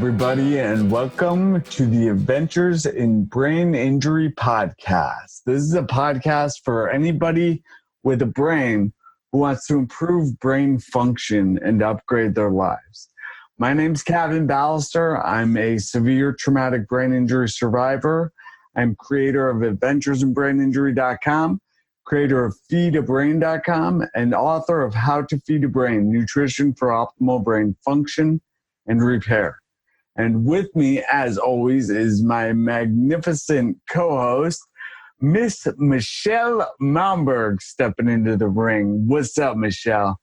everybody, and welcome to the Adventures in Brain Injury podcast. This is a podcast for anybody with a brain who wants to improve brain function and upgrade their lives. My name's Kevin Ballister. I'm a severe traumatic brain injury survivor. I'm creator of adventuresinbraininjury.com, creator of feedabrain.com, and author of How to Feed a Brain, Nutrition for Optimal Brain Function and Repair. And with me, as always, is my magnificent co-host, Miss Michelle Malmberg, stepping into the ring. What's up, Michelle?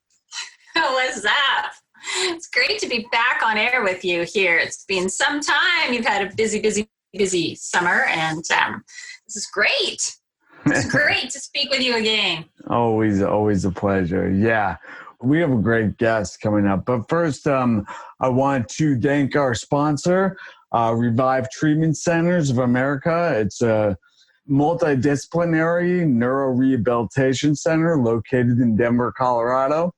What's up? It's great to be back on air with you here. It's been some time. You've had a busy summer, and this is great. It's great to speak with you again. Always a pleasure. Yeah. We have a great guest coming up. But first, I want to thank our sponsor, Revive Treatment Centers of America. It's a multidisciplinary neurorehabilitation center located in Denver, Colorado.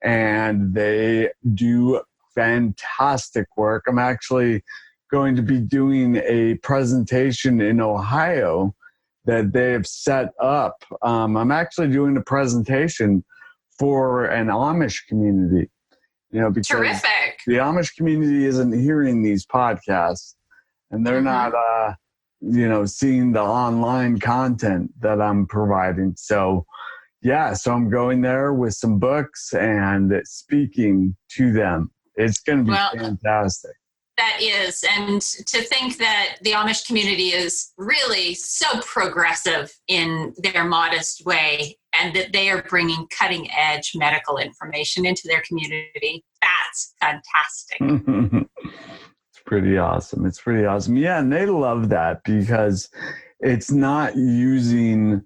And they do fantastic work. I'm actually going to be doing a presentation in Ohio that they have set up. I'm actually doing a presentation for an Amish community, because terrific. The Amish community isn't hearing these podcasts, and they're not, seeing the online content that I'm providing. So, so I'm going there with some books and speaking to them. It's going to be fantastic. That is, and to think that the Amish community is really so progressive in their modest way, and that they are bringing cutting-edge medical information into their community. That's fantastic. It's pretty awesome. Yeah, and they love that because it's not using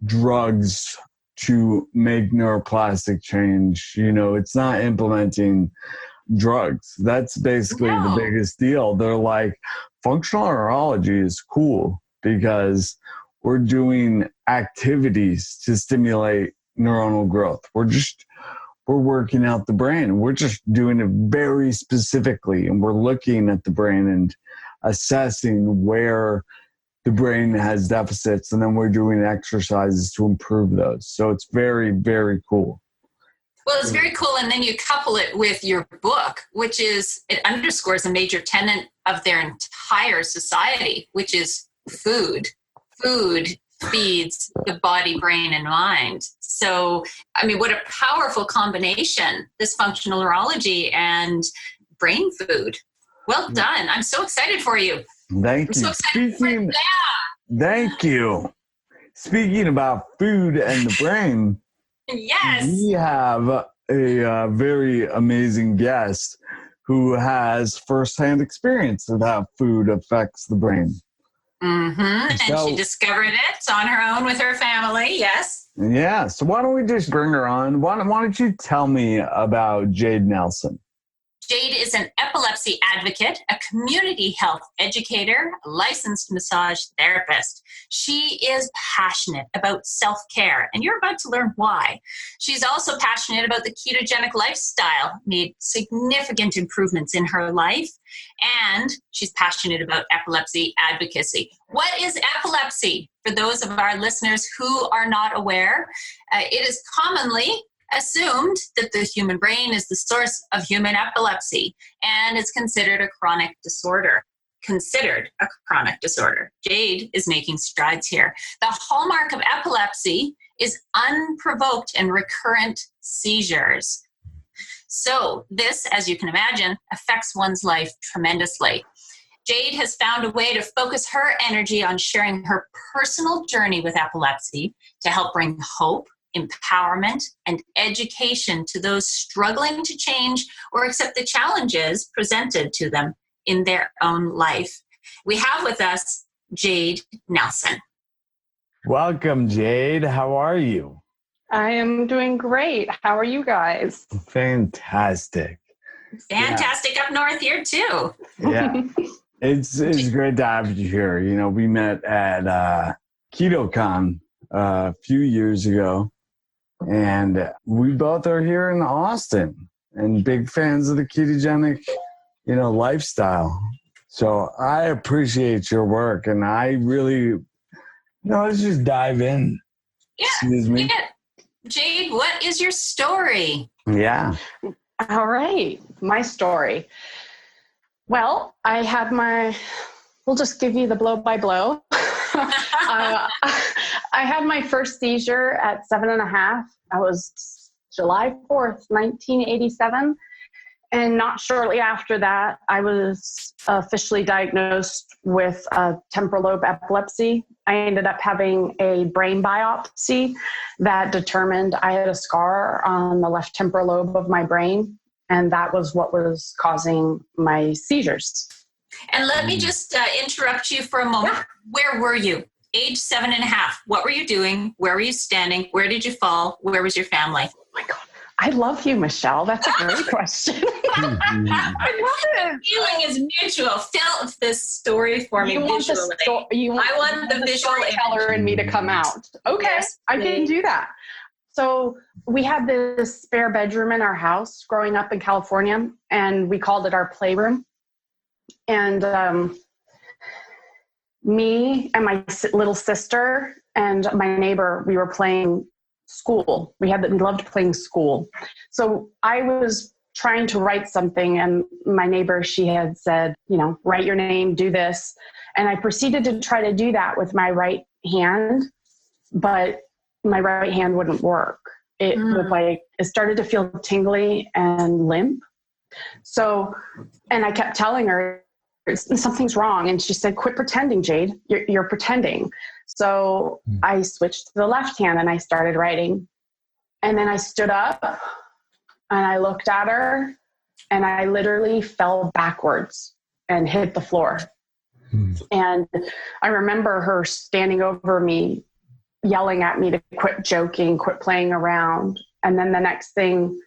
drugs to make neuroplastic change. It's not implementing drugs. That's basically the biggest deal. They're like, functional neurology is cool because we're doing activities to stimulate neuronal growth. We're working out the brain. We're just doing it very specifically, and we're looking at the brain and assessing where the brain has deficits, and then we're doing exercises to improve those. So it's very, very cool. Well, it's very cool. And then you couple it with your book, which it underscores a major tenet of their entire society, which is food. Food feeds the body, brain, and mind. So, what a powerful combination, this functional neurology and brain food. Well done. I'm so excited for you. Thank you. So excited for you. Thank you. Speaking about food and the brain, yes, we have a very amazing guest who has firsthand experience of how food affects the brain. And she discovered it on her own with her family, yes. Yeah, so why don't we just bring her on? Why don't you tell me about Jade Nelson? Jade is an epilepsy advocate, a community health educator, a licensed massage therapist. She is passionate about self-care, and you're about to learn why. She's also passionate about the ketogenic lifestyle, made significant improvements in her life, and she's passionate about epilepsy advocacy. What is epilepsy? For those of our listeners who are not aware, it is commonly assumed that the human brain is the source of human epilepsy, and it's considered a chronic disorder. Jade is making strides here. The hallmark of epilepsy is unprovoked and recurrent seizures. So this, as you can imagine, affects one's life tremendously. Jade has found a way to focus her energy on sharing her personal journey with epilepsy to help bring hope, empowerment, and education to those struggling to change or accept the challenges presented to them in their own life. We have with us Jade Nelson. Welcome, Jade. How are you? I am doing great. How are you guys? Fantastic. Up north here too. Yeah. It's great to have you here. We met at KetoCon a few years ago, and we both are here in Austin and big fans of the ketogenic lifestyle. So I appreciate your work, and I really, let's just dive in. Yeah. Excuse me. Yeah. Jade, what is your story? Yeah. All right. My story. Well, we'll just give you the blow by blow. I had my first seizure at 7.5. That was July 4th, 1987. And not shortly after that, I was officially diagnosed with temporal lobe epilepsy. I ended up having a brain biopsy that determined I had a scar on the left temporal lobe of my brain. And that was what was causing my seizures. And let me just interrupt you for a moment. Yeah. Where were you? Age 7.5. What were you doing? Where were you standing? Where did you fall? Where was your family? Oh my God. I love you, Michelle. That's a great question. I love it. The feeling is mutual. Fill this story for me visually. I want the visual storyteller in me to come out. Okay, yes, I can do that. So we had this spare bedroom in our house growing up in California, and we called it our playroom. And me and my little sister and my neighbor, we were playing school. We loved playing school. So I was trying to write something, and my neighbor, she had said, write your name, do this. And I proceeded to try to do that with my right hand, but my right hand wouldn't work. It started to feel tingly and limp. So, and I kept telling her, something's wrong. And she said, quit pretending, Jade. You're pretending. So I switched to the left hand and I started writing. And then I stood up and I looked at her and I literally fell backwards and hit the floor. And I remember her standing over me, yelling at me to quit joking, quit playing around. And then the next thing,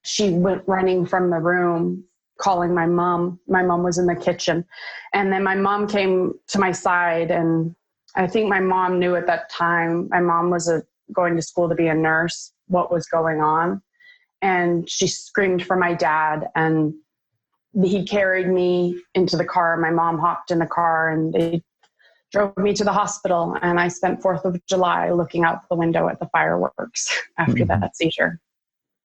she went running from the room, calling my mom. My mom was in the kitchen. And then my mom came to my side, and I think my mom knew at that time, my mom was going to school to be a nurse, what was going on. And she screamed for my dad, and he carried me into the car. My mom hopped in the car and they drove me to the hospital. And I spent 4th of July looking out the window at the fireworks after that seizure.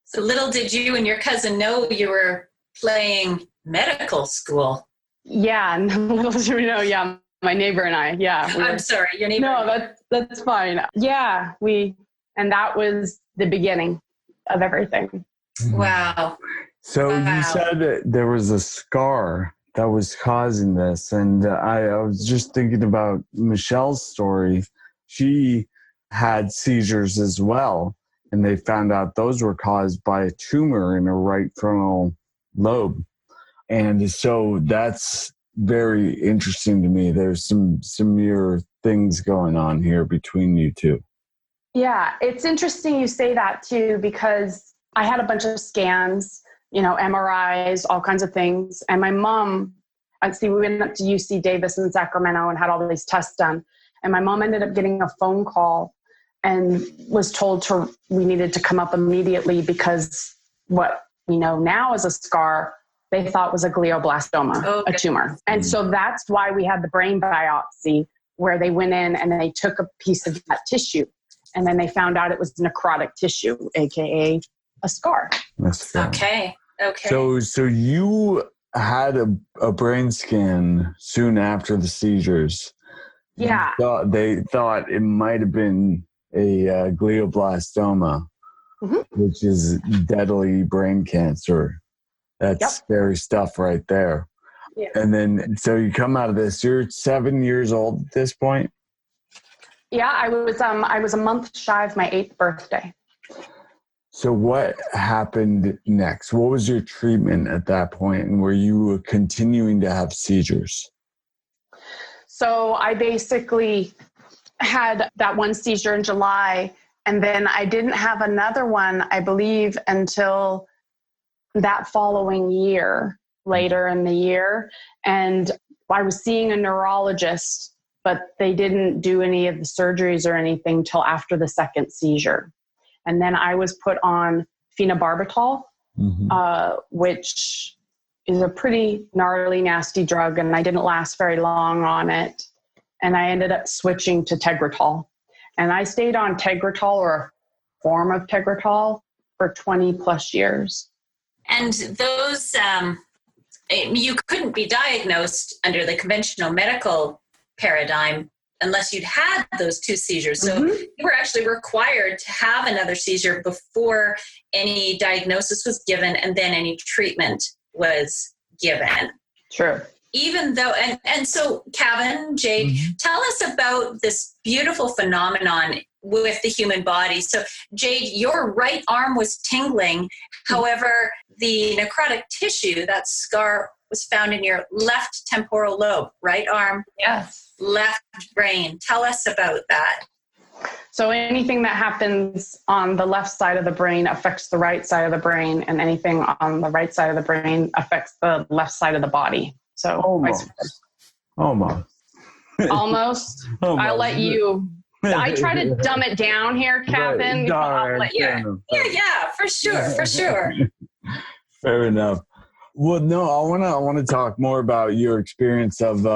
So little did you and your cousin know you were playing medical school. Yeah, little did we know. Yeah, my neighbor and I. Yeah, I'm sorry, your neighbor. No, that's fine. Yeah, and that was the beginning of everything. Wow. So you said that there was a scar that was causing this, and I was just thinking about Michelle's story. She had seizures as well, and they found out those were caused by a tumor in her right frontal lobe. And so that's very interesting to me. There's some similar things going on here between you two. Yeah, it's interesting you say that too, because I had a bunch of scans, MRIs, all kinds of things. And my mom, we went up to UC Davis in Sacramento and had all these tests done. And my mom ended up getting a phone call and was told we needed to come up immediately because what we know now as a scar, they thought was a glioblastoma, a tumor. And so that's why we had the brain biopsy, where they went in and they took a piece of that tissue. And then they found out it was necrotic tissue, AKA a scar. Okay. So you had a brain scan soon after the seizures. Yeah. They thought it might have been a glioblastoma, which is deadly brain cancer. That's scary stuff right there. Yeah. And then, so you come out of this, you're 7 years old at this point? Yeah, I was a month shy of my 8th birthday. So what happened next? What was your treatment at that point? And were you continuing to have seizures? So I basically had that one seizure in July, and then I didn't have another one, I believe, until that following year, later in the year. And I was seeing a neurologist, but they didn't do any of the surgeries or anything till after the second seizure. And then I was put on phenobarbital, which is a pretty gnarly, nasty drug, and I didn't last very long on it. And I ended up switching to Tegretol. And I stayed on Tegretol, or a form of Tegretol, for 20 plus years. And those, you couldn't be diagnosed under the conventional medical paradigm unless you'd had those 2 seizures. So you were actually required to have another seizure before any diagnosis was given and then any treatment was given. Sure. Even though, and so Kevin, Jade, tell us about this beautiful phenomenon with the human body. So Jade, your right arm was tingling. However, the necrotic tissue, that scar, was found in your left temporal lobe, right arm, Yes. left brain. Tell us about that. So anything that happens on the left side of the brain affects the right side of the brain, and anything on the right side of the brain affects the left side of the body. So Almost. I'll let you. I try to dumb it down here, Kevin. Right. I'll let you. Yeah, for sure. Fair enough. Well, no, I want to talk more about your experience of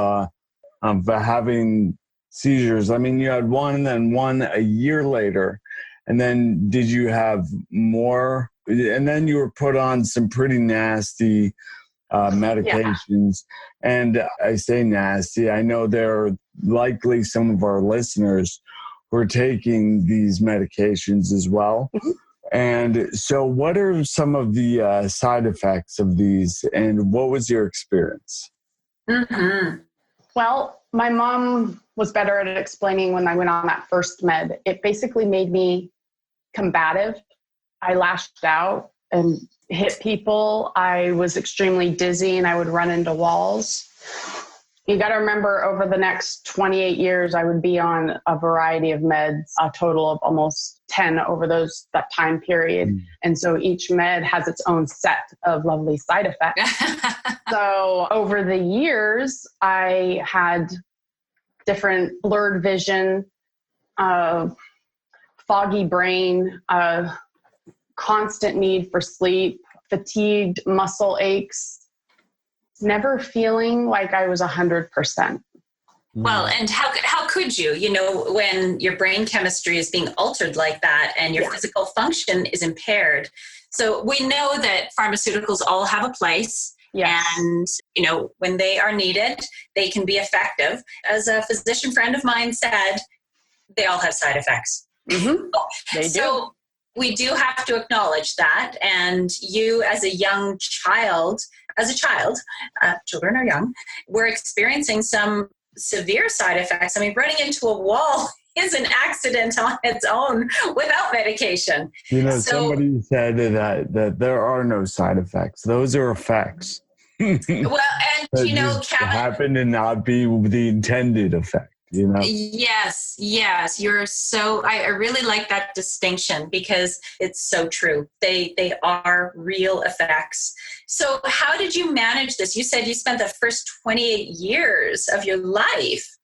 having seizures. I mean, you had one and then one a year later, and then did you have more? And then you were put on some pretty nasty medications. And I say nasty, I know there are likely some of our listeners who are taking these medications as well. And so what are some of the side effects of these, and what was your experience? Well, my mom was better at explaining when I went on that first med. It basically made me combative. I lashed out and hit people. I was extremely dizzy and I would run into walls. You got to remember, over the next 28 years, I would be on a variety of meds, a total of almost 10 over that time period. And so each med has its own set of lovely side effects. So over the years, I had different blurred vision, foggy brain, constant need for sleep, fatigued muscle aches, never feeling like I was 100%. Well, and how could you, when your brain chemistry is being altered like that and your physical function is impaired? So we know that pharmaceuticals all have a place. Yes. And, when they are needed, they can be effective. As a physician friend of mine said, they all have side effects. They do. So we do have to acknowledge that. And you, as a young child, children are young, were experiencing some severe side effects. I mean, running into a wall is an accident on its own without medication. Somebody said that there are no side effects. Those are effects. Well, and Kevin, happen to not be the intended effect. Yes. You're so, I really like that distinction because it's so true. They are real effects. So how did you manage this? You said you spent the first 28 years of your life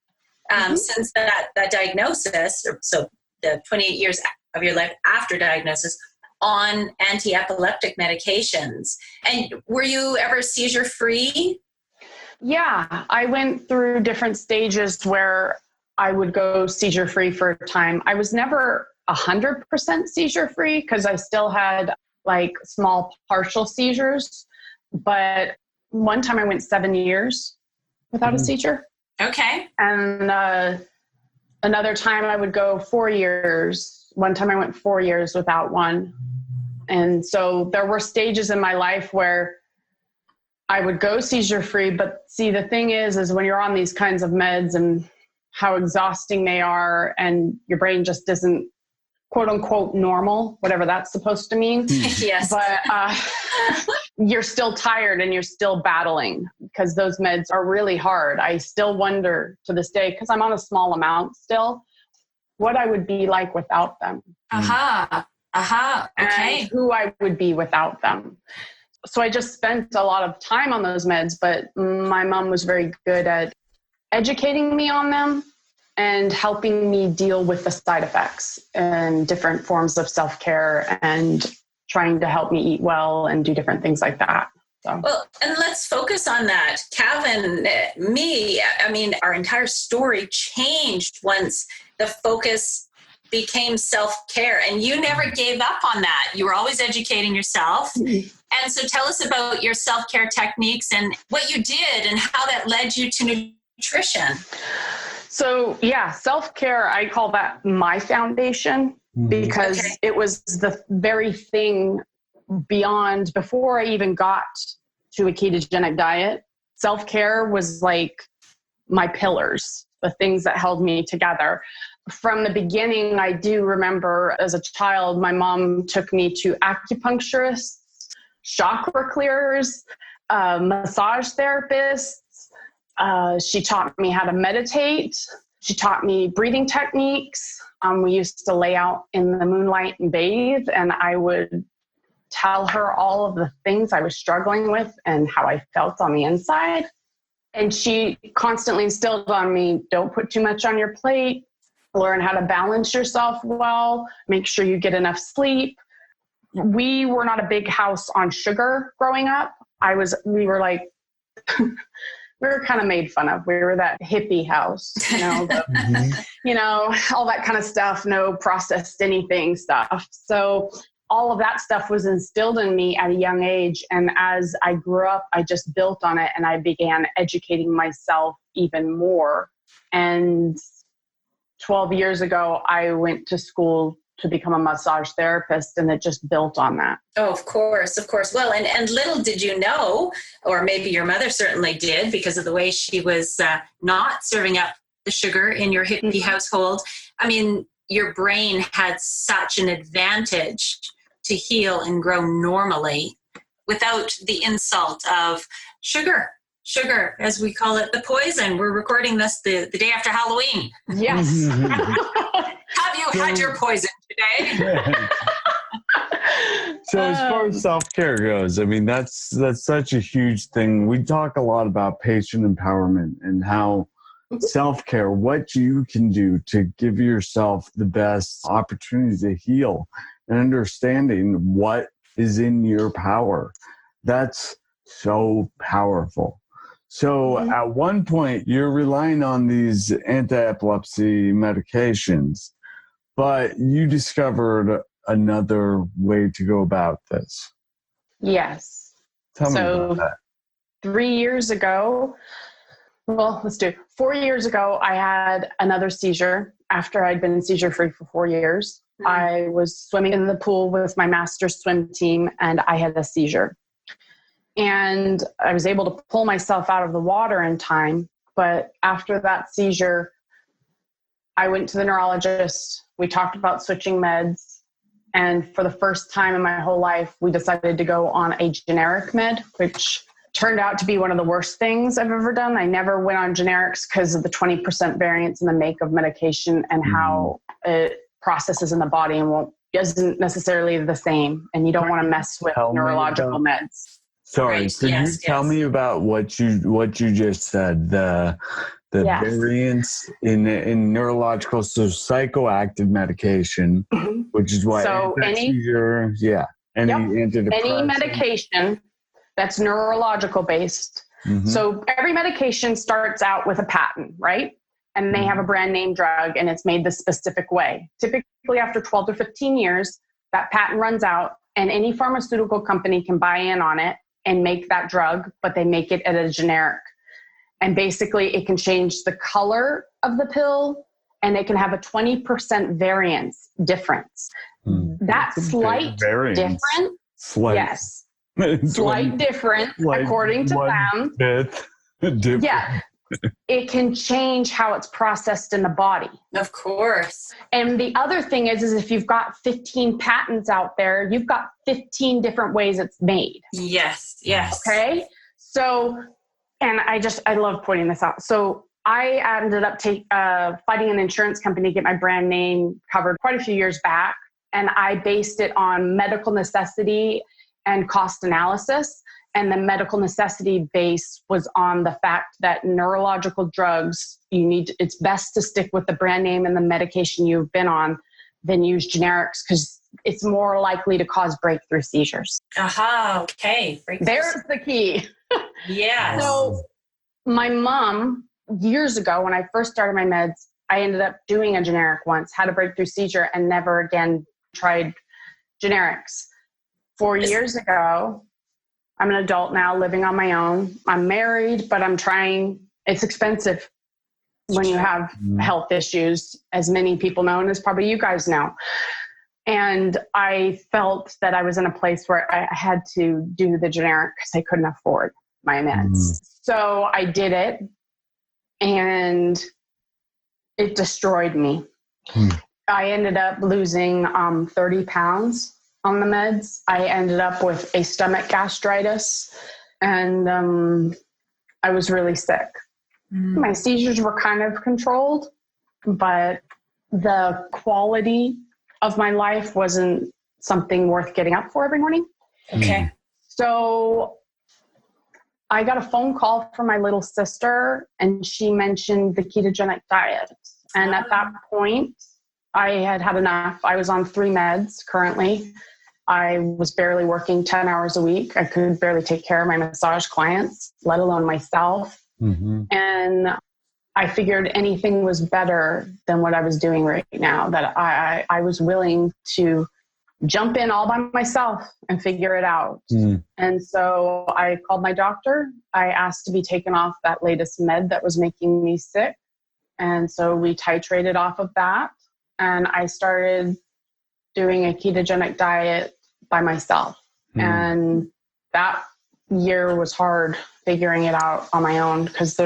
since that diagnosis, so the 28 years of your life after diagnosis, on anti-epileptic medications. And were you ever seizure-free? Yeah, I went through different stages where I would go seizure-free for a time. I was never 100% seizure-free because I still had small partial seizures. But one time I went 7 years without a seizure. Okay. And another time I would go 4 years. One time I went 4 years without one. And so there were stages in my life where I would go seizure-free, but see, the thing is when you're on these kinds of meds and how exhausting they are, and your brain just isn't quote unquote normal, whatever that's supposed to mean. Yes. But you're still tired and you're still battling because those meds are really hard. I still wonder to this day, because I'm on a small amount still, what I would be like without them. Okay. And who I would be without them. So I just spent a lot of time on those meds, but my mom was very good at educating me on them and helping me deal with the side effects and different forms of self-care and trying to help me eat well and do different things like that. So. Well, and let's focus on that. Calvin, me, I mean, our entire story changed once the focus became self-care, and you never gave up on that. You were always educating yourself. And so tell us about your self-care techniques and what you did and how that led you to nutrition. So yeah, self-care, I call that my foundation, because it was the very thing before I even got to a ketogenic diet. Self-care was like my pillars, the things that held me together. From the beginning, I do remember as a child, my mom took me to acupuncturists, chakra clearers, massage therapists. She taught me how to meditate. She taught me breathing techniques. We used to lay out in the moonlight and bathe, and I would tell her all of the things I was struggling with and how I felt on the inside. And she constantly instilled on me, don't put too much on your plate, learn how to balance yourself well, make sure you get enough sleep. We were not a big house on sugar growing up. We were like, we were kind of made fun of. We were that hippie house, you know, all that kind of stuff, no processed anything stuff. So all of that stuff was instilled in me at a young age. And as I grew up, I just built on it and I began educating myself even more. And 12 years ago, I went to school to become a massage therapist, and it just built on that. Oh, of course. Well, and little did you know, or maybe your mother certainly did, because of the way she was not serving up the sugar in your hippie household. I mean, your brain had such an advantage to heal and grow normally without the insult of sugar, as we call it, the poison. We're recording this the day after Halloween. Yes. Have you had your poison today? So as far as self-care goes, I mean, that's such a huge thing. We talk a lot about patient empowerment and how self-care, what you can do to give yourself the best opportunity to heal, and understanding what is in your power. That's so powerful. So at one point, you're relying on these anti-epilepsy medications, but you discovered another way to go about this. Yes. Tell me about that. 3 years ago, 4 years ago, I had another seizure after I'd been seizure-free for 4 years. I was swimming in the pool with my master's swim team, and I had a seizure. And I was able to pull myself out of the water in time. But after that seizure, I went to the neurologist. We talked about switching meds. And for the first time in my whole life, we decided to go on a generic med, which turned out to be one of the worst things I've ever done. I never went on generics because of the 20% variance in the make of medication and how it processes in the body and isn't necessarily the same. And you don't want to mess with neurological meds. Sorry, Right. could you tell me about what you just said? The variance in neurological, so psychoactive medication, which is why any medication that's neurological based. So every medication starts out with a patent, right? And they have a brand name drug, and it's made the specific way. Typically, after 12 to 15 years, that patent runs out, and any pharmaceutical company can buy in on it and make that drug, but they make it at a generic. And basically, it can change the color of the pill, and it can have a 20% variance difference. That slight difference, slight difference, according to them. Yeah. It can change how it's processed in the body. Of course. And the other thing is if you've got 15 patents out there, you've got 15 different ways it's made. Yes. Okay. So, and I love pointing this out. So I ended up fighting an insurance company to get my brand name covered quite a few years back. And I based it on medical necessity and cost analysis. And the medical necessity base was on the fact that neurological drugs, it's best to stick with the brand name and the medication you've been on, than use generics because it's more likely to cause breakthrough seizures. Aha, okay. There's the key. Yes. So my mom, years ago, when I first started my meds, I ended up doing a generic once, had a breakthrough seizure, and never again tried generics. 4 years ago, I'm an adult now living on my own. I'm married, but I'm trying. It's expensive when you have health issues, as many people know, and as probably you guys know. And I felt that I was in a place where I had to do the generic because I couldn't afford my meds. So I did it, and it destroyed me. I ended up losing 30 pounds on the meds. I ended up with a stomach gastritis, and I was really sick. My seizures were kind of controlled, but the quality of my life wasn't something worth getting up for every morning. Okay. So I got a phone call from my little sister, and she mentioned the ketogenic diet. And at that point, I had enough. I was on 3 meds currently. I was barely working 10 hours a week. I could barely take care of my massage clients, let alone myself. And I figured anything was better than what I was doing right now, that I was willing to jump in all by myself and figure it out. And so I called my doctor. I asked to be taken off that latest med that was making me sick. And so we titrated off of that. And I started doing a ketogenic diet by myself. And that year was hard figuring it out on my own because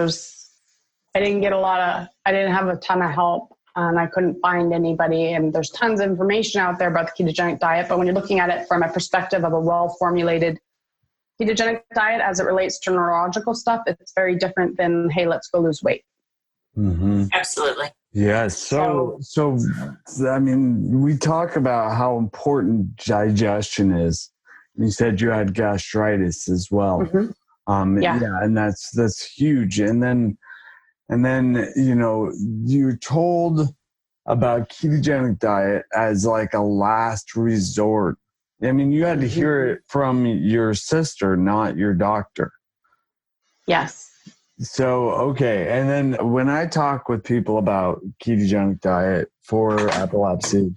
I didn't have a ton of help, and I couldn't find anybody. And there's tons of information out there about the ketogenic diet. But when you're looking at it from a perspective of a well-formulated ketogenic diet as it relates to neurological stuff, it's very different than, hey, let's go lose weight. Absolutely. Yeah. So, I mean, we talk about how important digestion is. You said you had gastritis as well. Yeah, and that's huge. And then, you know, you're told about ketogenic diet as like a last resort. I mean, you had to hear it from your sister, not your doctor. Yes. So, okay. And then when I talk with people about ketogenic diet for epilepsy,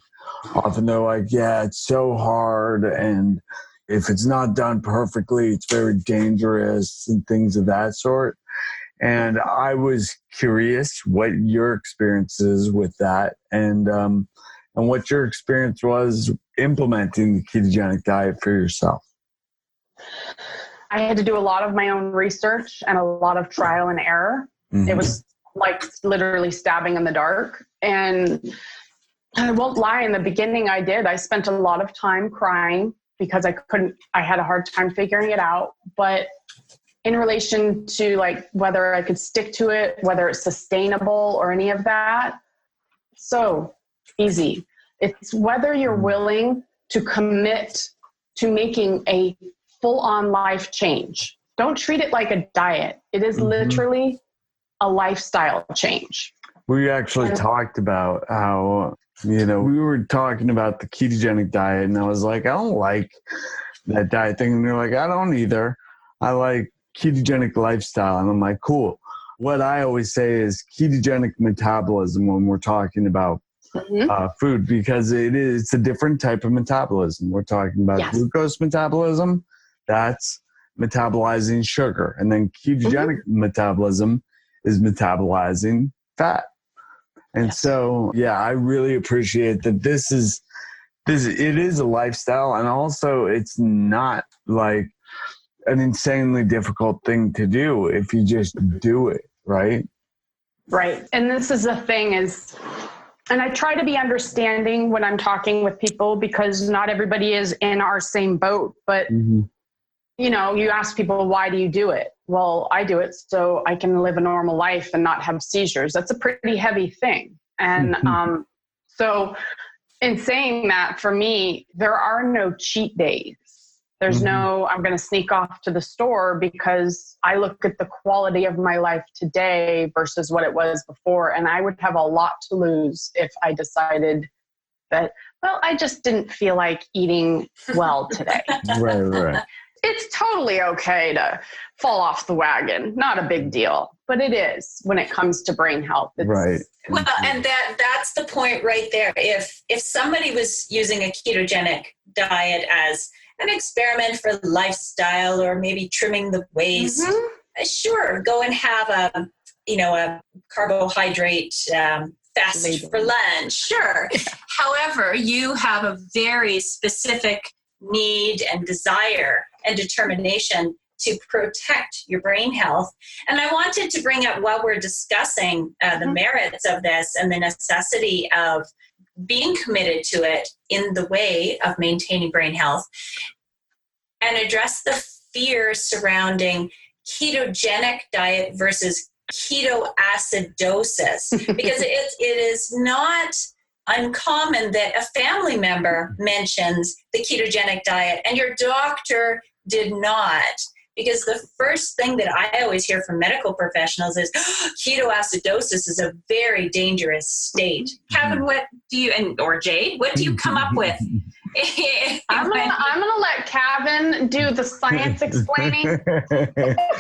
often they're like, yeah, it's so hard. And if it's not done perfectly, it's very dangerous and things of that sort. And I was curious what your experience is with that and what your experience was implementing the ketogenic diet for yourself. I had to do a lot of my own research and a lot of trial and error. It was like literally stabbing in the dark. And I won't lie, in the beginning I did. I spent a lot of time crying because I had a hard time figuring it out. But in relation to like whether I could stick to it, whether it's sustainable or any of that, so easy. It's whether you're willing to commit to making a full-on life change. Don't treat it like a diet. It is literally a lifestyle change. We actually talked about how, you know, we were talking about the ketogenic diet, and I was like, I don't like that diet thing. And they're like, I don't either. I like ketogenic lifestyle. And I'm like, cool. What I always say is ketogenic metabolism when we're talking about food, because it's a different type of metabolism. We're talking about glucose metabolism. That's metabolizing sugar. And then ketogenic metabolism is metabolizing fat. And so, yeah, I really appreciate that it is a lifestyle. And also it's not like an insanely difficult thing to do if you just do it, right? Right. And this is the thing is, and I try to be understanding when I'm talking with people because not everybody is in our same boat, but you know, you ask people, why do you do it? Well, I do it so I can live a normal life and not have seizures. That's a pretty heavy thing. And so in saying that, for me, there are no cheat days. There's no, I'm going to sneak off to the store because I look at the quality of my life today versus what it was before. And I would have a lot to lose if I decided that, well, I just didn't feel like eating well today. Right. It's totally okay to fall off the wagon. Not a big deal, but it is when it comes to brain health. Right. Well, and that's the point right there. If somebody was using a ketogenic diet as an experiment for lifestyle or maybe trimming the waist, sure, go and have a carbohydrate fast for lunch. Sure. However, you have a very specific need and desire and determination to protect your brain health. And I wanted to bring up, while we're discussing the merits of this and the necessity of being committed to it in the way of maintaining brain health, and address the fear surrounding ketogenic diet versus ketoacidosis, because it is not uncommon that a family member mentions the ketogenic diet and your doctor did not. Because the first thing that I always hear from medical professionals is ketoacidosis is a very dangerous state. Kevin, what do you, or Jade, what do you come up with? I'm gonna let Kevin do the science explaining.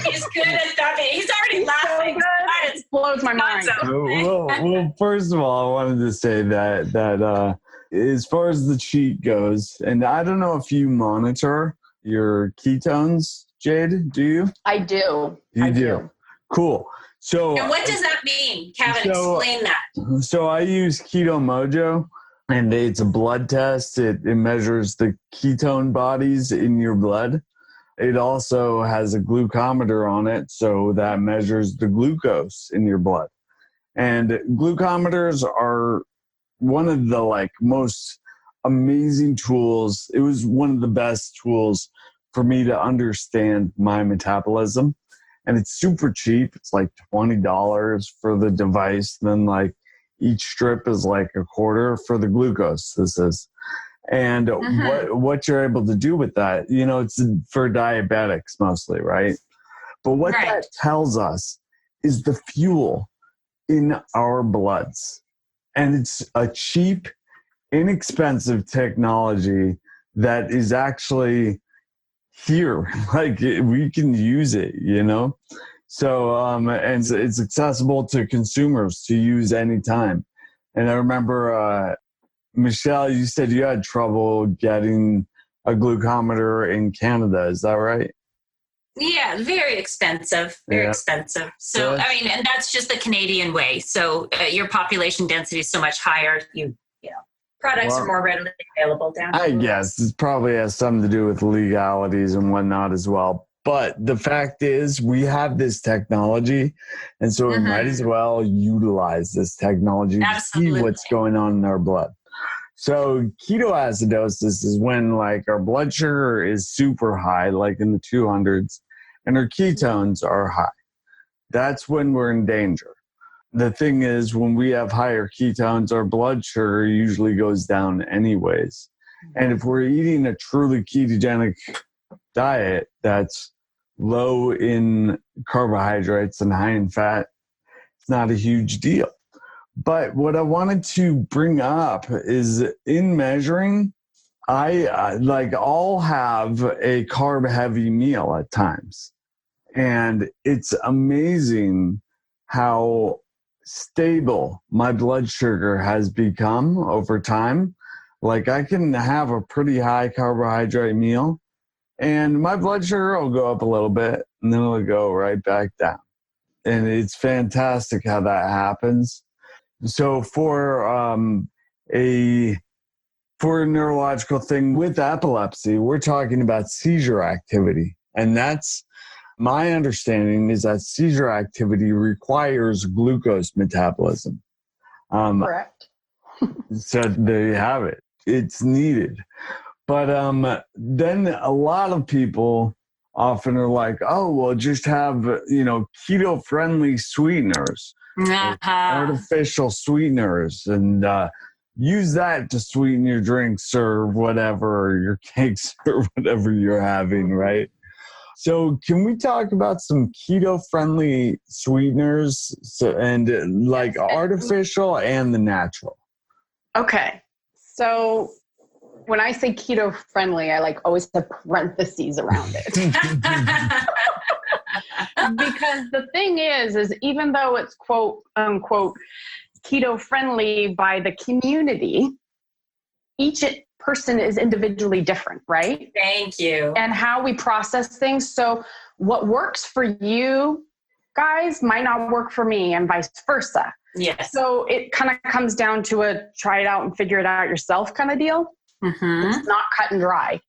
He's good at that. He's already laughing. It blows my mind. Well, first of all, I wanted to say that as far as the cheat goes, and I don't know if you monitor your ketones, Jade, do you? I do. You do. Cool. So, and what does that mean? Kevin, explain that. So I use Keto Mojo, and it's a blood test. It measures the ketone bodies in your blood. It also has a glucometer on it, so that measures the glucose in your blood. And glucometers are one of the most amazing tools. It was one of the best tools for me to understand my metabolism. And it's super cheap. It's like $20 for the device. Then each strip is like a quarter for the glucose. This is. And what you're able to do with that, it's for diabetics mostly, right? But what that tells us is the fuel in our bloods. And it's a cheap, inexpensive technology that is actually here. We can use it, So, and it's accessible to consumers to use anytime. And I remember, Michelle, you said you had trouble getting a glucometer in Canada. Is that right? Yeah, very expensive. Very expensive. So, and that's just the Canadian way. So your population density is so much higher. Products are more readily available down here. I guess it probably has something to do with legalities and whatnot as well. But the fact is, we have this technology, and so we might as well utilize this technology to see what's going on in our blood. So ketoacidosis is when our blood sugar is super high, like in the 200s, and our ketones are high. That's when we're in danger. The thing is, when we have higher ketones, our blood sugar usually goes down anyways. And if we're eating a truly ketogenic diet that's low in carbohydrates and high in fat, it's not a huge deal. But what I wanted to bring up is in measuring, I'll have a carb-heavy meal at times. And it's amazing how stable my blood sugar has become over time. I can have a pretty high carbohydrate meal and my blood sugar will go up a little bit and then it'll go right back down. And it's fantastic how that happens. So for a neurological thing with epilepsy, we're talking about seizure activity. And that's my understanding is that seizure activity requires glucose metabolism. Correct. So there you have it. It's needed. But then a lot of people often are like, oh, well, just have, keto-friendly sweeteners, artificial sweeteners, and use that to sweeten your drinks or whatever, or your cakes or whatever you're having, right? So can we talk about some keto-friendly sweeteners and artificial and the natural? Okay. So when I say keto friendly, I like always have parentheses around it. Because the thing is even though it's quote unquote keto friendly by the community, each person is individually different, right? Thank you. And how we process things. So what works for you guys might not work for me, and vice versa. Yes. So it kind of comes down to a try it out and figure it out yourself kind of deal. Mm-hmm. It's not cut and dry.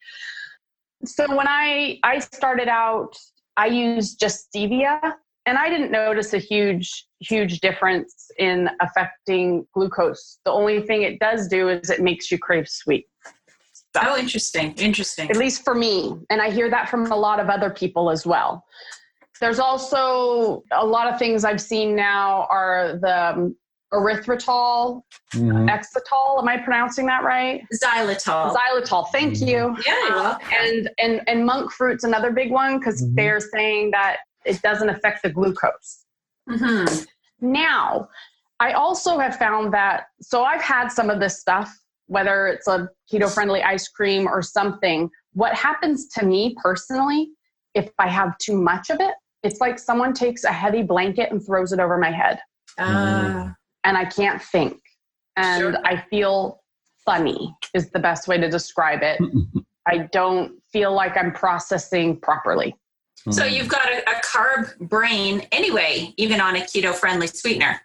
So when I started out, I used just stevia, and I didn't notice a huge difference in affecting glucose. The only thing it does do is it makes you crave sweet stuff. Oh, interesting. At least for me. And I hear that from a lot of other people as well. There's also a lot of things I've seen now are the erythritol, Exetol. Am I pronouncing that right? Xylitol. Xylitol. Thank you. Yeah. And monk fruit's another big one because they're saying that it doesn't affect the glucose. Mm-hmm. Now, I also have found that, so I've had some of this stuff, whether it's a keto-friendly ice cream or something. What happens to me personally, if I have too much of it, it's like someone takes a heavy blanket and throws it over my head. And I can't think. And Sure. I feel funny is the best way to describe it. I don't feel like I'm processing properly. So you've got a carb brain anyway, even on a keto-friendly sweetener.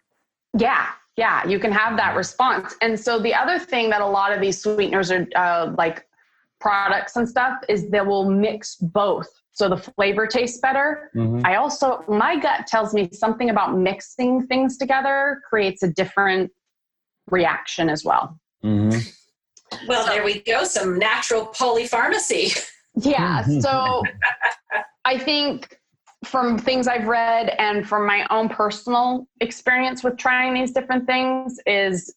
Yeah, you can have that response. And so the other thing that a lot of these sweeteners are like products and stuff is they will mix both. So the flavor tastes better. My gut tells me something about mixing things together creates a different reaction as well. Well, there we go. Some natural polypharmacy. Yeah. So I think from things I've read and from my own personal experience with trying these different things is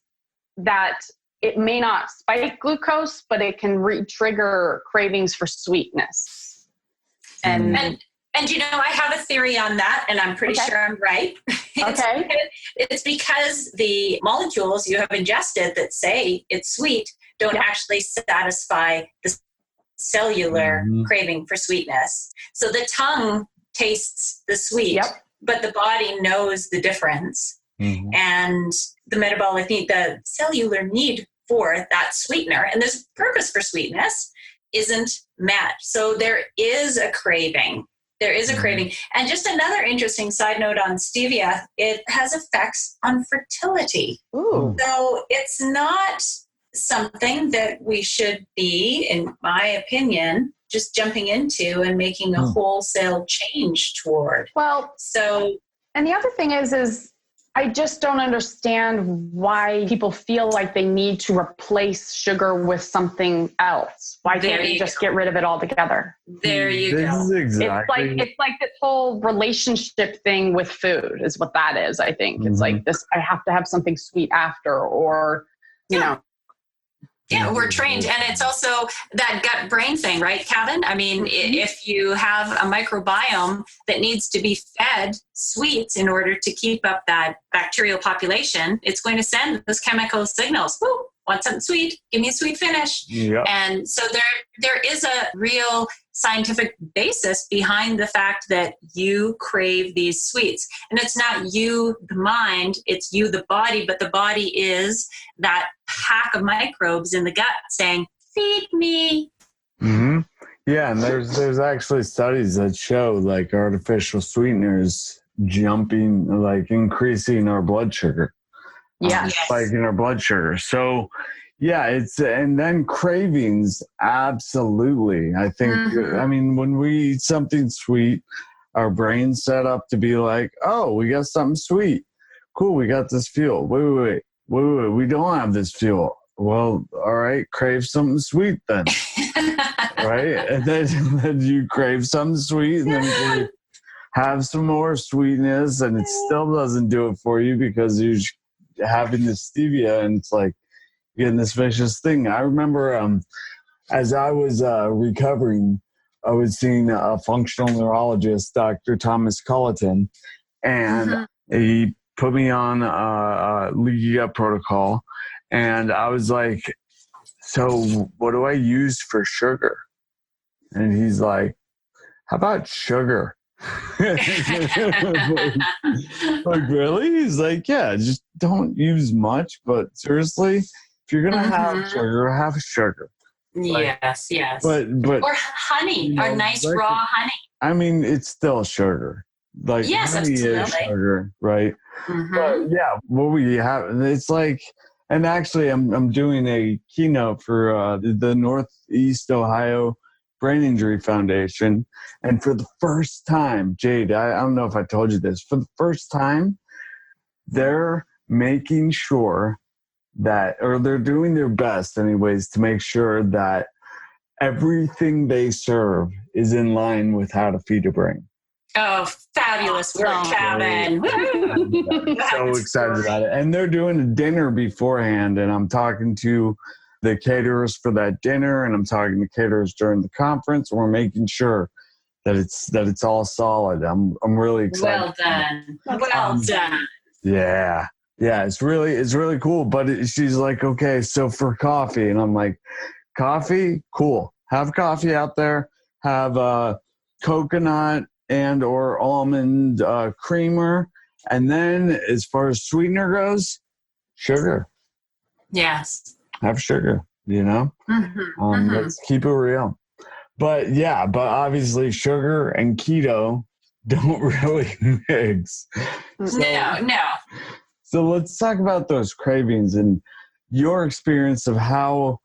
that it may not spike glucose, but it can re-trigger cravings for sweetness. And you know, I have a theory on that, and I'm pretty sure I'm right. It's because the molecules you have ingested that say it's sweet don't actually satisfy the cellular craving for sweetness. So the tongue tastes the sweet, but the body knows the difference. And the metabolic need, the cellular need for that sweetener, and this purpose for sweetness isn't met. So there is a craving. And just another interesting side note on stevia, it has effects on fertility. Ooh. So it's not something that we should be, in my opinion, just jumping into and making a wholesale change toward. Well, so, and the other thing is I just don't understand why people feel like they need to replace sugar with something else. Why can't they just get rid of it altogether? There you go. Is exactly. It's like this whole relationship thing with food is what that is, I think. It's like this, I have to have something sweet after, or, you know. Yeah, we're trained. And it's also that gut brain thing, right, Kevin? I mean, if you have a microbiome that needs to be fed sweets in order to keep up that bacterial population, it's going to send those chemical signals. Woo, want something sweet? Give me a sweet finish. Yep. And so there is a real scientific basis behind the fact that you crave these sweets. And it's not you, the mind, it's you, the body, but the body is that pack of microbes in the gut saying, feed me. Yeah, and there's actually studies that show like artificial sweeteners increasing our blood sugar. Spiking our blood sugar. So yeah, and then cravings, absolutely. I think, I mean, when we eat something sweet, our brain's set up to be like, oh, we got something sweet. Cool, we got this fuel. Wait, we don't have this fuel. Well, all right, crave something sweet then. Right? And then you crave something sweet, and then you have some more sweetness, and it still doesn't do it for you because you're having the stevia, and it's like, getting this vicious thing. I remember as I was recovering, I was seeing a functional neurologist, Dr. Thomas Culleton, and he put me on a leaky gut protocol. And I was like, so what do I use for sugar? And he's like, how about sugar? Like, really? He's like, yeah, just don't use much. But seriously, if you're going to have sugar. Like, Yes. But Or honey, you know, or nice like, raw honey. I mean, it's still sugar. Like, Yes, honey is absolutely. sugar, right? But yeah, what we have, it's like, and actually, I'm doing a keynote for the Northeast Ohio Brain Injury Foundation, and for the first time, Jade, I don't know if I told you this, for the first time, they're making sure that, or they're doing their best, anyways, to make sure that everything they serve is in line with how to feed a brain. Oh, fabulous work, Kevin. I'm so excited about it. And they're doing a dinner beforehand, and I'm talking to the caterers for that dinner, and I'm talking to caterers during the conference, and we're making sure that it's all solid. I'm really excited. Well done. Yeah. It's really cool. But she's like, okay, so for coffee, and I'm like, coffee, cool. Have coffee out there. Have coconut and or almond creamer, and then as far as sweetener goes, sugar. Yes. Have sugar, let's keep it real. But obviously sugar and keto don't really mix. No. So let's talk about those cravings and your experience of how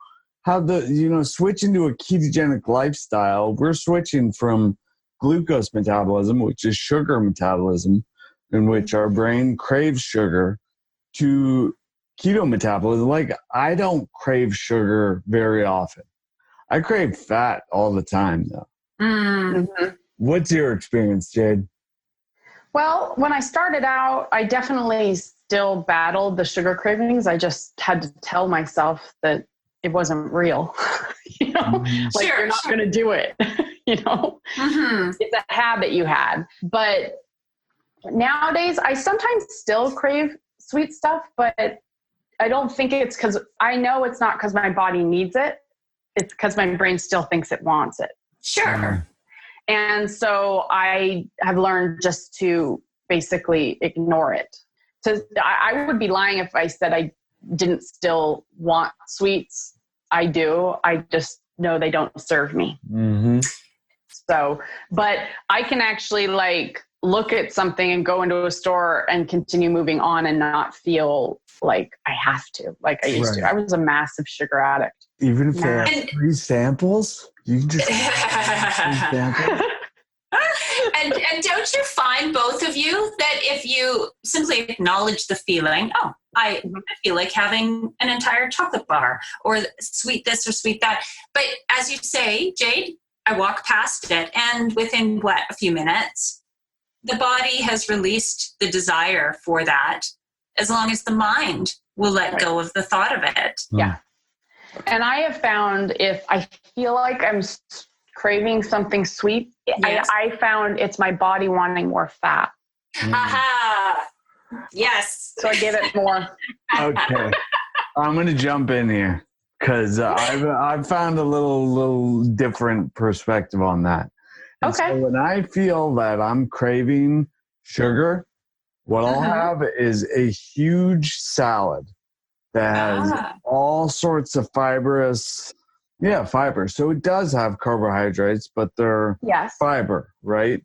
the switching to a ketogenic lifestyle. We're switching from glucose metabolism, which is sugar metabolism, in which our brain craves sugar, to keto metabolism. Like, I don't crave sugar very often. I crave fat all the time, though. Mm-hmm. What's your experience, Jade? Well, when I started out, I definitely still battled the sugar cravings. I just had to tell myself that it wasn't real. You're not going to do it. It's a habit you had. But nowadays, I sometimes still crave sweet stuff, but I don't think it's because, I know it's not because my body needs it. It's because my brain still thinks it wants it. Sure. And so I have learned just to basically ignore it. So I would be lying if I said I didn't still want sweets. I do. I just know they don't serve me. Mm-hmm. So, but I can actually look at something and go into a store and continue moving on and not feel like I have to, like I used to. I was a massive sugar addict. Even if they have free samples, you can just free samples. And don't you find, both of you, that if you simply acknowledge the feeling, I feel like having an entire chocolate bar, or sweet this or sweet that. But as you say, Jade, I walk past it, and within a few minutes, the body has released the desire for that, as long as the mind will let go of the thought of it. Yeah. And I have found, if I feel like I'm craving something sweet, I found it's my body wanting more fat. Aha! Yes. So I give it more. Okay. I'm going to jump in here because I've found a little different perspective on that. And okay. So when I feel that I'm craving sugar, what I'll have is a huge salad that has all sorts of fiber. So it does have carbohydrates, but they're fiber, right?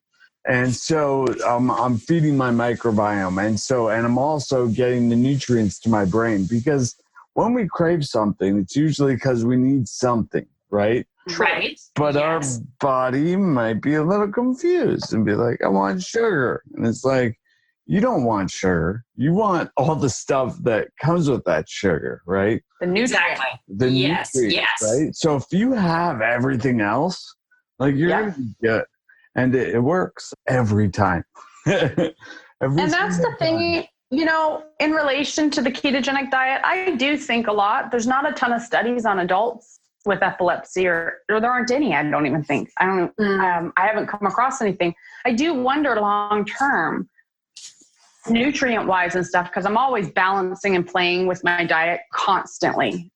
And so I'm feeding my microbiome. And I'm also getting the nutrients to my brain, because when we crave something, it's usually because we need something, right? Right. But our body might be a little confused and be like, I want sugar. And it's like, you don't want sugar. You want all the stuff that comes with that sugar, right? The nutrients. Exactly. The nutrients, right? So if you have everything else, you're going to be good. And it works every time. And that's the thing, in relation to the ketogenic diet, I do think a lot. There's not a ton of studies on adults with epilepsy, or there aren't any, I don't even think. I haven't come across anything. I do wonder long term, nutrient wise and stuff, because I'm always balancing and playing with my diet constantly.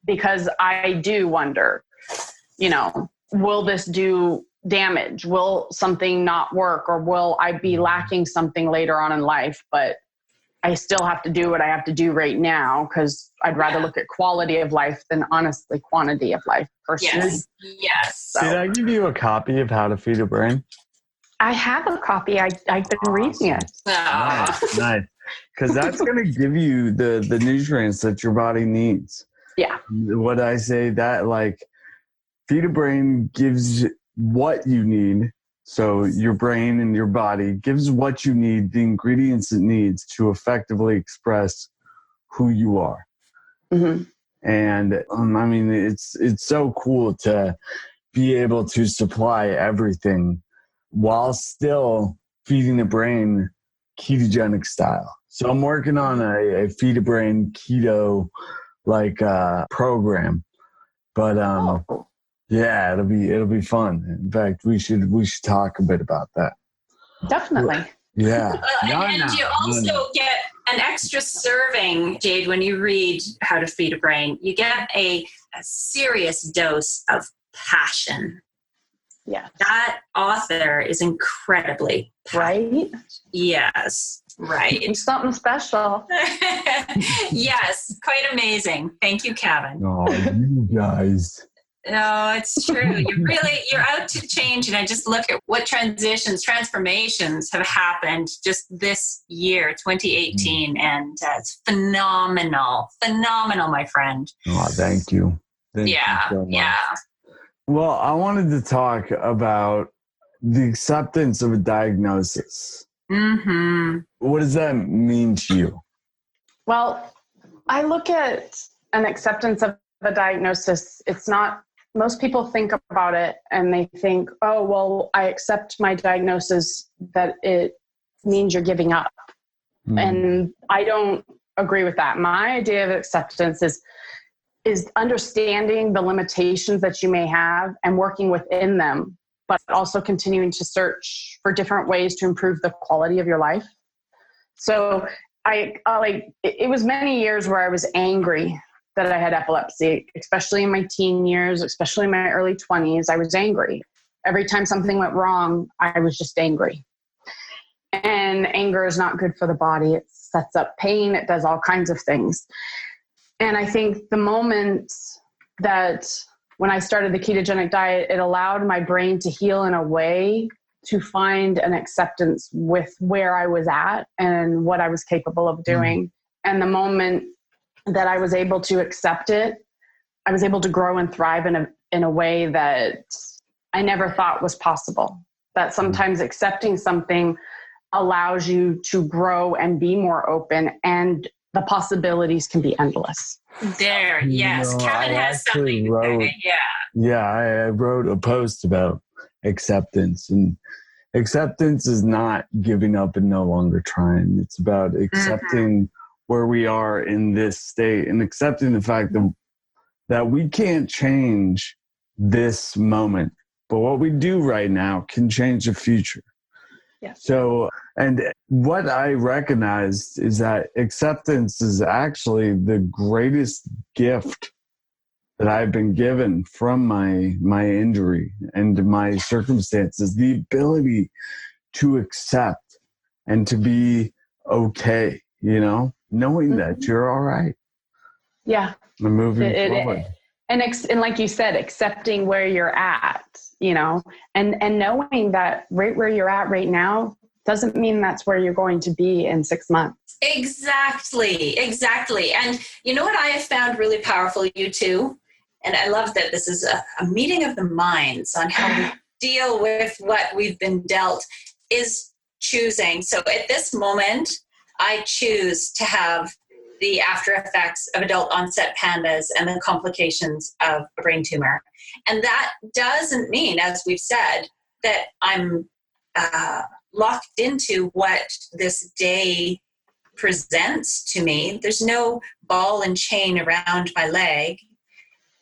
because I do wonder, will this do damage? Will something not work, or will I be lacking something later on in life? But I still have to do what I have to do right now, because I'd rather look at quality of life than honestly quantity of life personally. Yes. So, Did I give you a copy of How to Feed a Brain? I have a copy. I've been reading it. Nice. Because that's going to give you the nutrients that your body needs. Yeah. What I say, that like Feed a Brain gives what you need. So your brain and your body gives what you need, the ingredients it needs to effectively express who you are. Mm-hmm. And I mean, it's so cool to be able to supply everything while still feeding the brain ketogenic style. So I'm working on a Feed a Brain keto program, but yeah, it'll be fun. In fact, we should talk a bit about that. Definitely. Yeah. And you also get an extra serving, Jade, when you read How to Feed a Brain. You get a serious dose of passion. Yeah. That author is incredibly Right? Yes, right. It's something special. Yes, quite amazing. Thank you, Kevin. Oh, you guys. No, it's true. You're out to change. And I just look at what transformations have happened just this year, 2018. And it's phenomenal, my friend. Oh, thank you. Thank you so much. Yeah. Well, I wanted to talk about the acceptance of a diagnosis. Mm-hmm. What does that mean to you? Well, I look at an acceptance of a diagnosis. It's not, most people think about it and they think, oh, well, I accept my diagnosis, that it means you're giving up. Mm. And I don't agree with that. My idea of acceptance is understanding the limitations that you may have and working within them, but also continuing to search for different ways to improve the quality of your life. So it was many years where I was angry that I had epilepsy, especially in my teen years, especially in my early 20s. I was angry. Every time something went wrong, I was just angry. And anger is not good for the body. It sets up pain. It does all kinds of things. And I think the moment that when I started the ketogenic diet, it allowed my brain to heal in a way to find an acceptance with where I was at and what I was capable of doing. And the moment that I was able to accept it, I was able to grow and thrive in a way that I never thought was possible. That sometimes accepting something allows you to grow and be more open, and the possibilities can be endless. There, yes. Kevin has something to say. Yeah, I wrote a post about acceptance, and acceptance is not giving up and no longer trying. It's about accepting where we are in this state and accepting the fact that we can't change this moment, but what we do right now can change the future. Yes. So, and what I recognized is that acceptance is actually the greatest gift that I've been given from my injury and my circumstances, the ability to accept and to be okay, knowing that you're all right. Yeah. And moving forward. And like you said, accepting where you're at, and knowing that right where you're at right now doesn't mean that's where you're going to be in 6 months. Exactly. And you know what I have found really powerful, you too? And I love that this is a meeting of the minds on how we deal with what we've been dealt, is choosing. So at this moment, I choose to have the after effects of adult onset pandas and the complications of a brain tumor. And that doesn't mean, as we've said, that I'm locked into what this day presents to me. There's no ball and chain around my leg.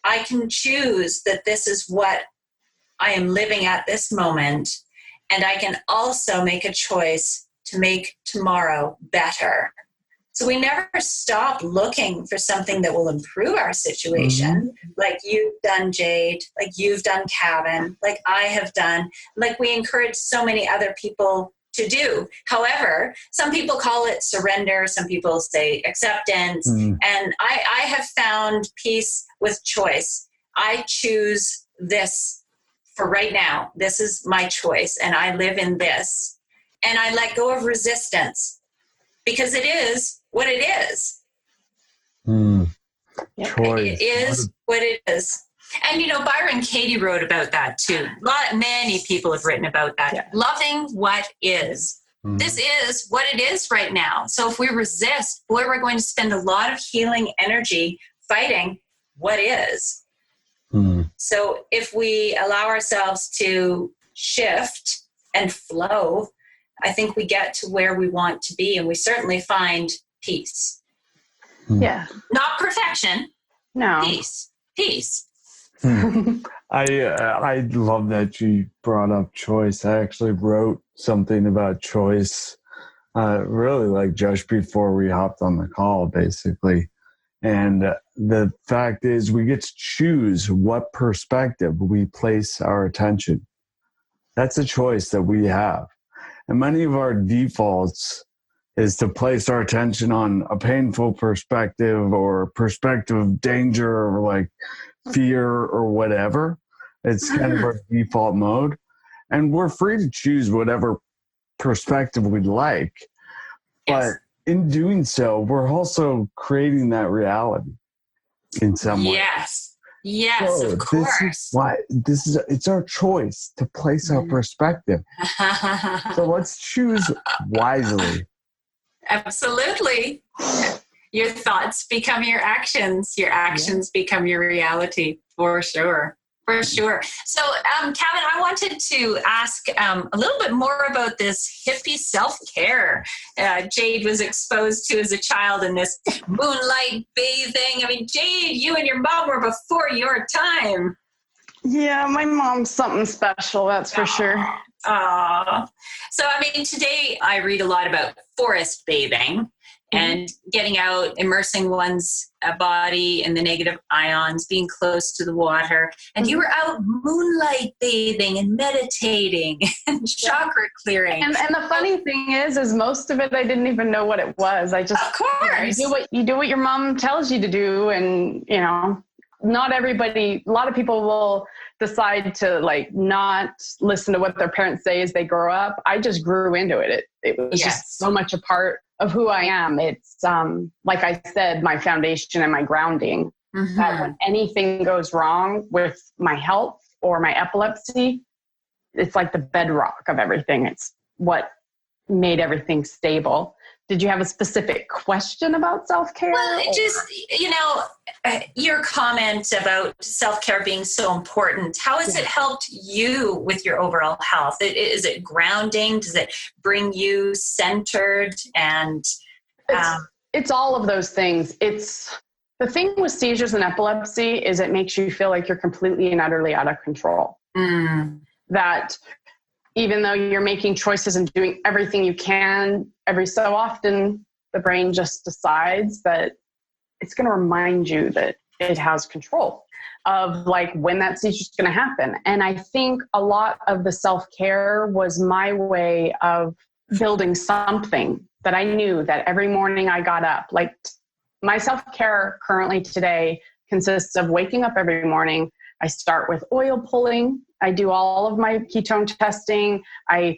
I can choose that this is what I am living at this moment. And I can also make a choice to make tomorrow better. So we never stop looking for something that will improve our situation, like you've done, Jade, like you've done, Kevin, like I have done, like we encourage so many other people to do. However, some people call it surrender, some people say acceptance, and I have found peace with choice. I choose this for right now. This is my choice, and I live in this. And I let go of resistance because it is what it is. Choice. It is what it is. And, you know, Byron Katie wrote about that too. Many people have written about that. Yeah. Loving what is. This is what it is right now. So if we resist, boy, we're going to spend a lot of healing energy fighting what is. So if we allow ourselves to shift and flow, I think we get to where we want to be, and we certainly find peace. Yeah. Not perfection. No. Peace. Peace. I love that you brought up choice. I actually wrote something about choice really like just before we hopped on the call, basically. And the fact is we get to choose what perspective we place our attention. That's a choice that we have. And many of our defaults is to place our attention on a painful perspective or perspective of danger or like fear or whatever. It's kind of our default mode. And we're free to choose whatever perspective we'd like. But in doing so, we're also creating that reality in some way. Yes, so of course. It's our choice to place our perspective. So let's choose wisely. Absolutely. Your thoughts become your actions become your reality, for sure. For sure. So, Kevin, I wanted to ask a little bit more about this hippie self-care Jade was exposed to as a child in this moonlight bathing. I mean, Jade, you and your mom were before your time. Yeah, my mom's something special, that's for sure. So, I mean, today I read a lot about forest bathing and getting out, immersing one's body in the negative ions, being close to the water. And you were out moonlight bathing and meditating and chakra clearing. And the funny thing is most of it I didn't even know what it was. I just, of course, you do what your mom tells you to do, and you know, not everybody. A lot of people will decide to like not listen to what their parents say as they grow up. I just grew into it. It was just so much a part of who I am. It's like I said, my foundation and my grounding. That when anything goes wrong with my health or my epilepsy, it's like the bedrock of everything. It's what made everything stable. Did you have a specific question about self-care? Well, just, you know, your comment about self-care being so important. How has it helped you with your overall health? Is it grounding? Does it bring you centered? And it's all of those things. It's the thing with seizures and epilepsy is it makes you feel like you're completely and utterly out of control. That even though you're making choices and doing everything you can, every so often the brain just decides that it's going to remind you that it has control of like when that seizure is going to happen. And I think a lot of the self-care was my way of building something that I knew that every morning I got up. Like my self-care currently today consists of waking up every morning. I start with oil pulling. I do all of my ketone testing. I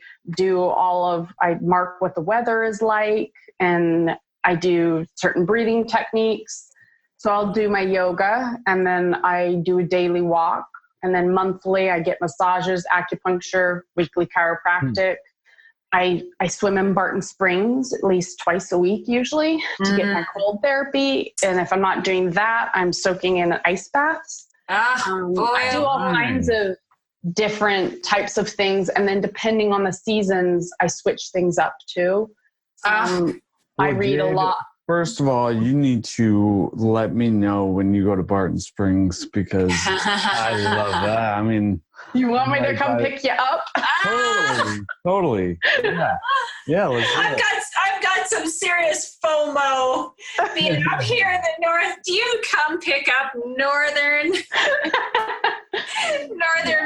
mark what the weather is like, and I do certain breathing techniques. So I'll do my yoga, and then I do a daily walk, and then monthly I get massages, acupuncture, weekly chiropractic. I swim in Barton Springs at least twice a week usually to get my cold therapy. And if I'm not doing that, I'm soaking in ice baths. I do all kinds of different types of things, and then depending on the seasons I switch things up too. I read a lot. First of all, you need to let me know when you go to Barton Springs, because I love that. I mean, you want me to come pick you up? Totally. Yeah. Let's do I've got got some serious FOMO being up here in the north. Do you come pick up northern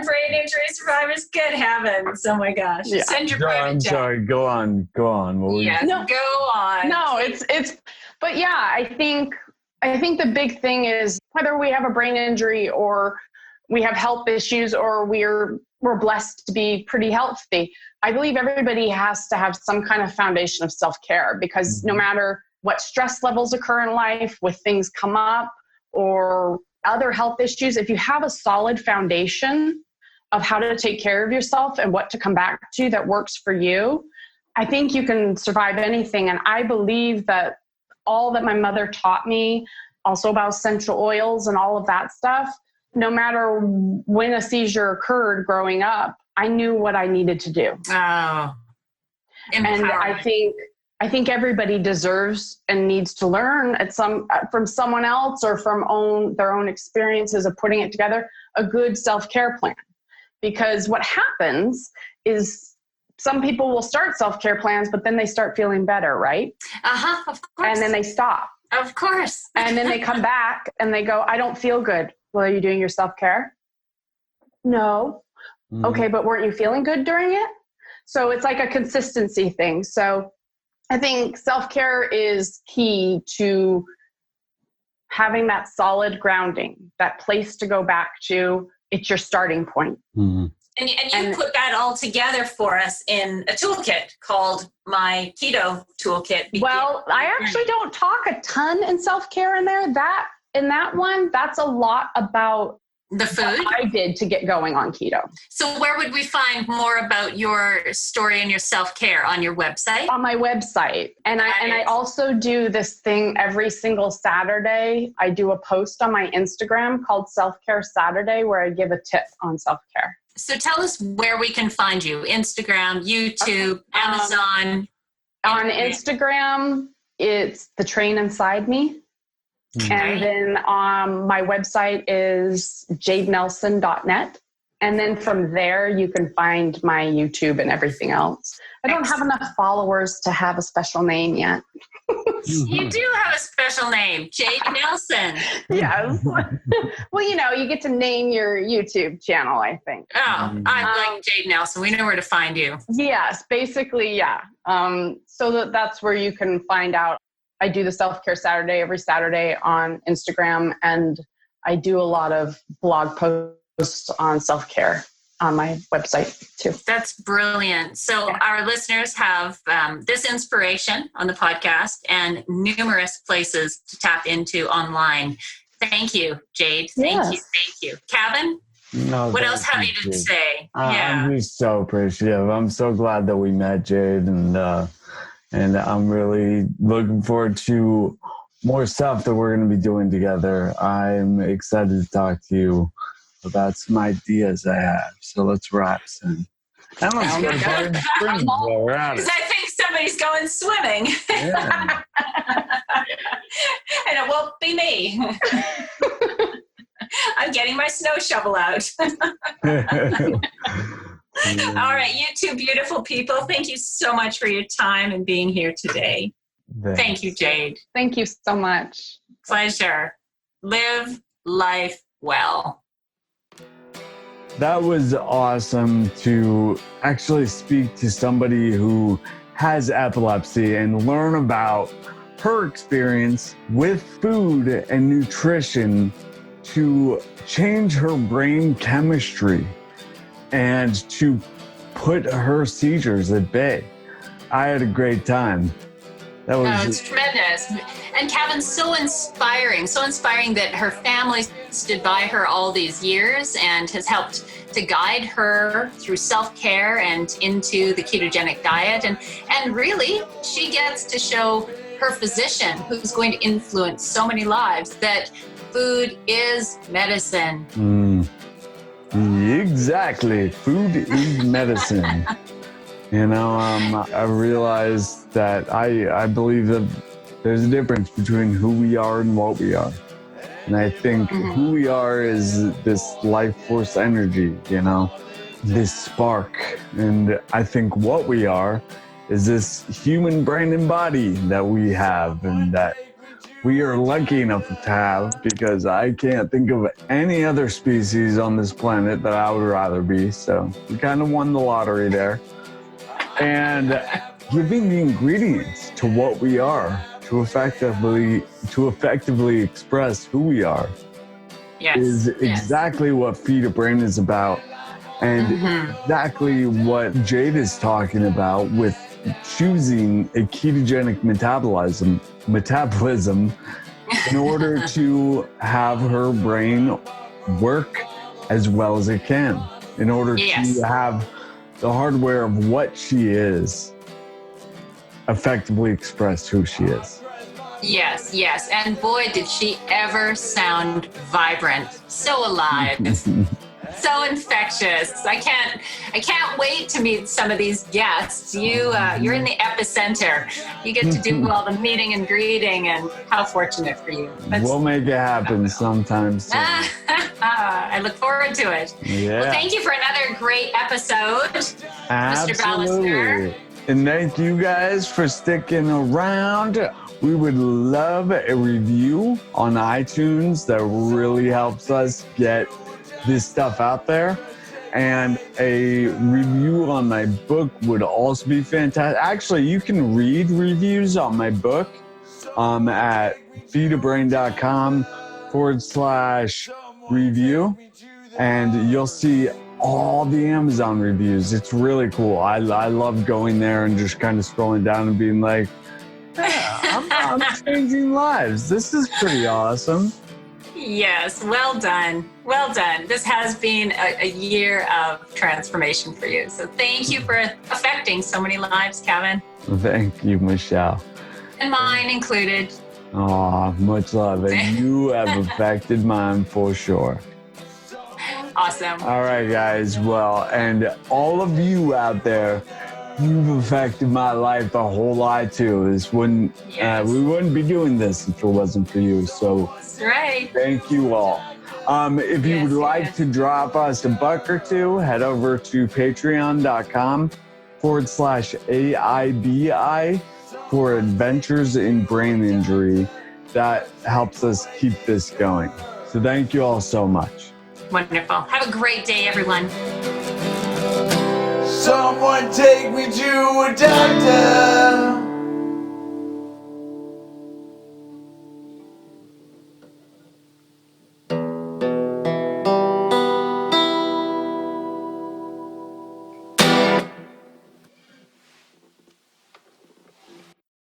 brain injury survivors? Good heavens. Oh my gosh. Yeah. Send your No, private I'm jet. sorry. Go on. What were you- Yes, No. go on. No, but yeah, I think the big thing is whether we have a brain injury or we have health issues or we're blessed to be pretty healthy. I believe everybody has to have some kind of foundation of self-care, because no matter what stress levels occur in life, with things come up or other health issues, if you have a solid foundation of how to take care of yourself and what to come back to that works for you, I think you can survive anything. And I believe that all that my mother taught me, also about essential oils and all of that stuff, no matter when a seizure occurred growing up, I knew what I needed to do. Oh, and I think everybody deserves and needs to learn from someone else or from their own experiences of putting it together, a good self-care plan. Because what happens is some people will start self-care plans, but then they start feeling better, right? Of course. And then they stop. Of course. And then they come back and they go, I don't feel good. Well, are you doing your self-care? No. Okay, but weren't you feeling good during it? So it's like a consistency thing. So I think self-care is key to having that solid grounding, that place to go back to. It's your starting point. Mm-hmm. And you put that all together for us in a toolkit called my Keto Toolkit. Well, I actually don't talk a ton in self-care in there. In that one, that's a lot about the food I did to get going on keto. So where would we find more about your story and your self-care? On your website? On my website. And I also do this thing every single Saturday. I do a post on my Instagram called Self-Care Saturday, where I give a tip on self-care. So tell us where we can find you. Instagram, YouTube, Amazon. On Instagram, it's The Train Inside Me. Mm-hmm. And then my website is jadenelson.net. And then from there, you can find my YouTube and everything else. I don't have enough followers to have a special name yet. You do have a special name, Jade Nelson. Yes. Well, you get to name your YouTube channel, I think. Oh, I like Jade Nelson. We know where to find you. Yes, basically, yeah. So that's where you can find out. I do the Self-Care Saturday every Saturday on Instagram, and I do a lot of blog posts on self-care on my website too. That's brilliant. So our listeners have this inspiration on the podcast and numerous places to tap into online. Thank you, Jade. Thank you. Kevin, what else have you to say? I'm just so appreciative. I'm so glad that we met, Jade, and I'm really looking forward to more stuff that we're going to be doing together. I'm excited to talk to you about some ideas I have. So let's wrap soon. And let's go to Barton Springs while we're at it. Because I think somebody's going swimming. Yeah. And it won't be me. I'm getting my snow shovel out. All right, you two beautiful people. Thank you so much for your time and being here today. Thank you, Jade. Thank you so much. Pleasure. Live life well. That was awesome to actually speak to somebody who has epilepsy and learn about her experience with food and nutrition to change her brain chemistry and to put her seizures at bay. I had a great time. That was it's tremendous. And Kevin's so inspiring that her family stood by her all these years and has helped to guide her through self-care and into the ketogenic diet. And really, she gets to show her physician, who's going to influence so many lives, that food is medicine. Exactly. Food is medicine. I realized that I believe that there's a difference between who we are and what we are. And I think who we are is this life force energy, this spark. And I think what we are is this human brain and body that we have and that we are lucky enough to have, because I can't think of any other species on this planet that I would rather be. So we kind of won the lottery there. And giving the ingredients to what we are to effectively express who we are is exactly what Feed a Brain is about. And exactly what Jade is talking about with choosing a ketogenic metabolism in order to have her brain work as well as it can, in order to have the hardware of what she is effectively express who she is. Yes, yes. And boy, did she ever sound vibrant, so alive. So infectious. I can't wait to meet some of these guests. You're in the epicenter. You get to do all the meeting and greeting, and how fortunate for you. We'll make it happen sometime soon. I look forward to it. Yeah. Well, thank you for another great episode, Mr. Ballister. And thank you guys for sticking around. We would love a review on iTunes. That really helps us get this stuff out there, and a review on my book would also be fantastic. Actually, you can read reviews on my book at feedabrain.com/review, and you'll see all the Amazon reviews. It's really cool. I love going there and just kind of scrolling down and being like, yeah, I'm changing lives. This is pretty awesome. Yes, well done. Well done. This has been a year of transformation for you. So thank you for affecting so many lives, Kevin. Thank you, Michelle. And mine included. Oh, much love. And you have affected mine for sure. Awesome. All right, guys. Well, and all of you out there, you've affected my life a whole lot too. We wouldn't be doing this if it wasn't for you. So that's right. Thank you all. If you would like to drop us $1 or $2, head over to patreon.com/AIBI for Adventures in Brain Injury. That helps us keep this going. So thank you all so much. Wonderful. Have a great day, everyone. Someone take me to a doctor.